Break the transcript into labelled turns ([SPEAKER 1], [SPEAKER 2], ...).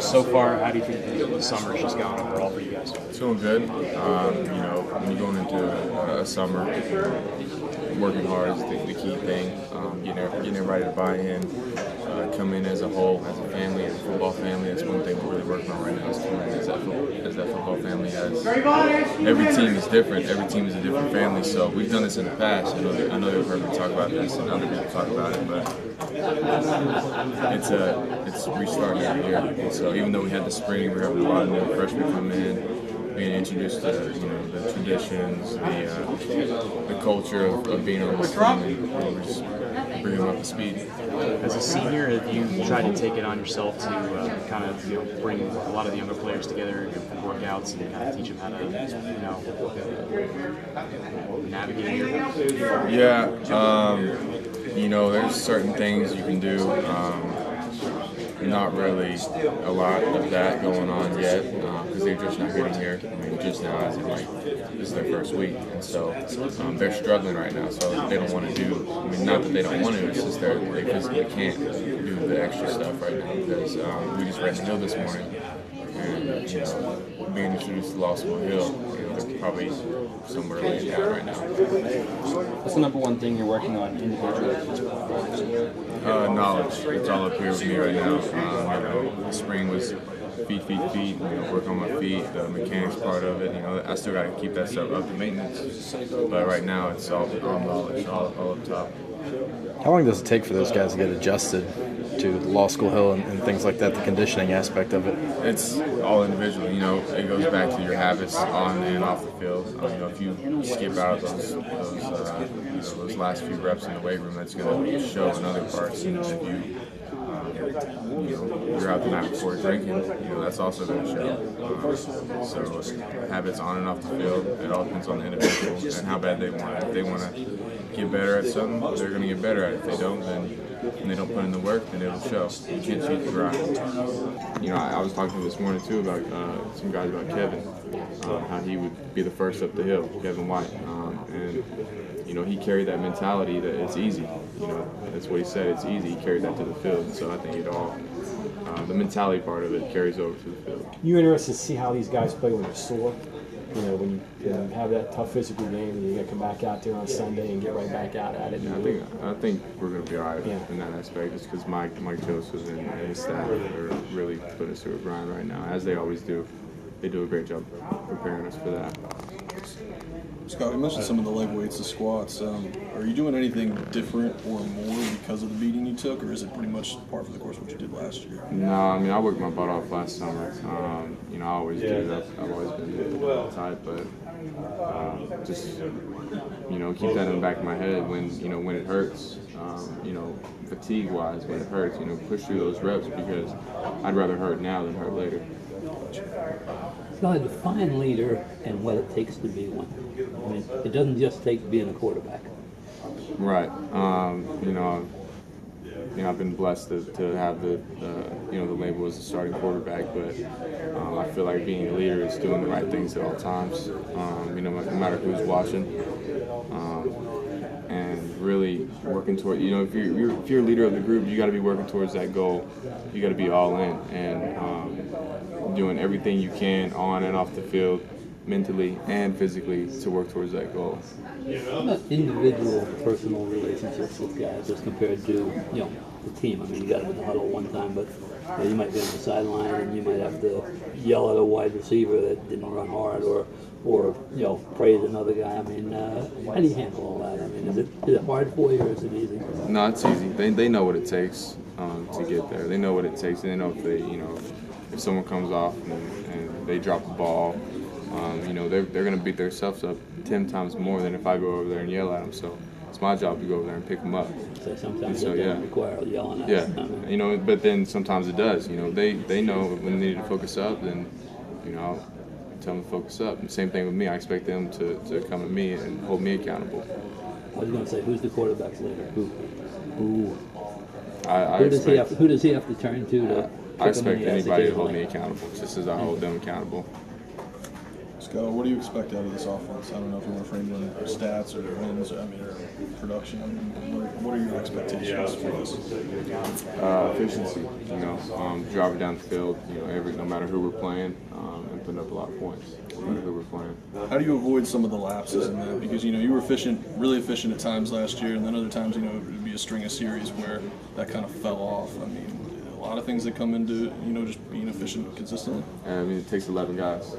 [SPEAKER 1] So far, how do you think the summer's just gone overall for you guys?
[SPEAKER 2] It's going good. When you're going into a summer, working hard is the key thing. Getting everybody to buy in, come in as a whole, as a family, as a football family. That's one thing we're really working on right now is coming as that football family. Every team is different. Every team is a different family. So we've done this in the past. I know they've heard me talk about this and other people talk about it, but it's restarting every year. And so even though we had the spring, we're having a lot of new freshmen come in, being introduced to the traditions, the culture of being on the team, and just bring them up to speed.
[SPEAKER 1] As a senior, have you tried to take it on yourself to kind of bring a lot of the younger players together for workouts and kind of teach them how to navigate here?
[SPEAKER 2] Yeah, there's certain things you can do. Not really a lot of that going on yet because they're just not getting here. I mean, just now, as in this is their first week, and so they're struggling right now. So they don't want to do. I mean, not that they don't want to. It's just they physically can't do the extra stuff right now because we just ran the hill this morning, and being introduced to Law School Hill, they're probably somewhere laying down right now.
[SPEAKER 3] What's the number one thing you're working on individually?
[SPEAKER 2] Knowledge. It's all up here with me right now. The spring was feet, work on my feet, the mechanics part of it. I still got to keep that stuff up to maintenance. But right now, it's all knowledge, all up top.
[SPEAKER 4] How long does it take for those guys to get adjusted to the Law School Hill and things like that, the conditioning aspect of it?
[SPEAKER 2] It's all individual. It goes back to your habits on and off the field. If you skip out those last few reps in the weight room, that's going to show in other parts. If you're out the night before drinking, that's also going to show. So habits on and off the field, it all depends on the individual and how bad they want it. If they want to get better at something, they're going to get better at it. If they don't, then and they don't put in the work, then it'll show. You can't cheat the grind. I was talking this morning too about some guys about Kevin, how he would be the first up the hill, Kevin White, and he carried that mentality that it's easy. That's what he said. It's easy. He carried that to the field. So I think the mentality part of it carries over to the field.
[SPEAKER 5] You interested to see how these guys play when they're sore? When you have that tough physical game, and you got to come back out there on Sunday and get right back out at it.
[SPEAKER 2] Yeah, I think we're going to be all right in that aspect, just because Mike Joseph and his staff are really putting us through a grind right now, as they always do. They do a great job preparing us for that.
[SPEAKER 6] Scott, you mentioned some of the leg weights, the squats. Are you doing anything different or more because of the beating you took, or is it pretty much par for the course what you did last year?
[SPEAKER 2] No, I worked my butt off last summer. I always do that. I've always been that type, but just keep that in the back of my head when it hurts. Fatigue-wise, when it hurts, push through those reps because I'd rather hurt now than hurt later.
[SPEAKER 7] So I define leader and what it takes to be one. I mean, it doesn't just take being a quarterback.
[SPEAKER 2] Right. I've been blessed to have the label as a starting quarterback, but I feel like being a leader is doing the right things at all times. No matter who's watching, and really working toward. If you're a leader of the group, you got to be working towards that goal. You got to be all in and doing everything you can on and off the field, mentally and physically, to work towards that goal.
[SPEAKER 7] How about individual personal relationships with guys as compared to the team? I mean, you got them in the huddle one time, but you might be on the sideline and you might have to yell at a wide receiver that didn't run hard, or praise another guy. I mean, how do you handle all that? I mean, is it hard for you or is it easy?
[SPEAKER 2] No, it's easy. They know what it takes to get there. They know what it takes, and they know if someone comes off and they drop the ball, they're going to beat themselves up 10 times more than if I go over there and yell at them. So it's my job to go over there and pick them up.
[SPEAKER 7] So sometimes it doesn't require yelling at them.
[SPEAKER 2] Yeah, but then sometimes it does. They know when they need to focus up, then I'll tell them to focus up. And same thing with me. I expect them to come at me and hold me accountable.
[SPEAKER 7] I was going to say, who's the quarterback's leader? Who does he have to turn to
[SPEAKER 2] I expect anybody to hold me accountable, just as I hold them accountable.
[SPEAKER 6] Skyler, what do you expect out of this offense? I don't know if you want to frame it in stats or wins, or production. What are your expectations for this?
[SPEAKER 2] Efficiency, driving down the field, no matter who we're playing, and putting up a lot of points, no matter who we're playing.
[SPEAKER 6] How do you avoid some of the lapses in that? Because, you were really efficient at times last year, and then other times, it would be a string of series where that kind of fell off. I mean, a lot of things that come into, just being efficient consistently.
[SPEAKER 2] And it takes 11 guys.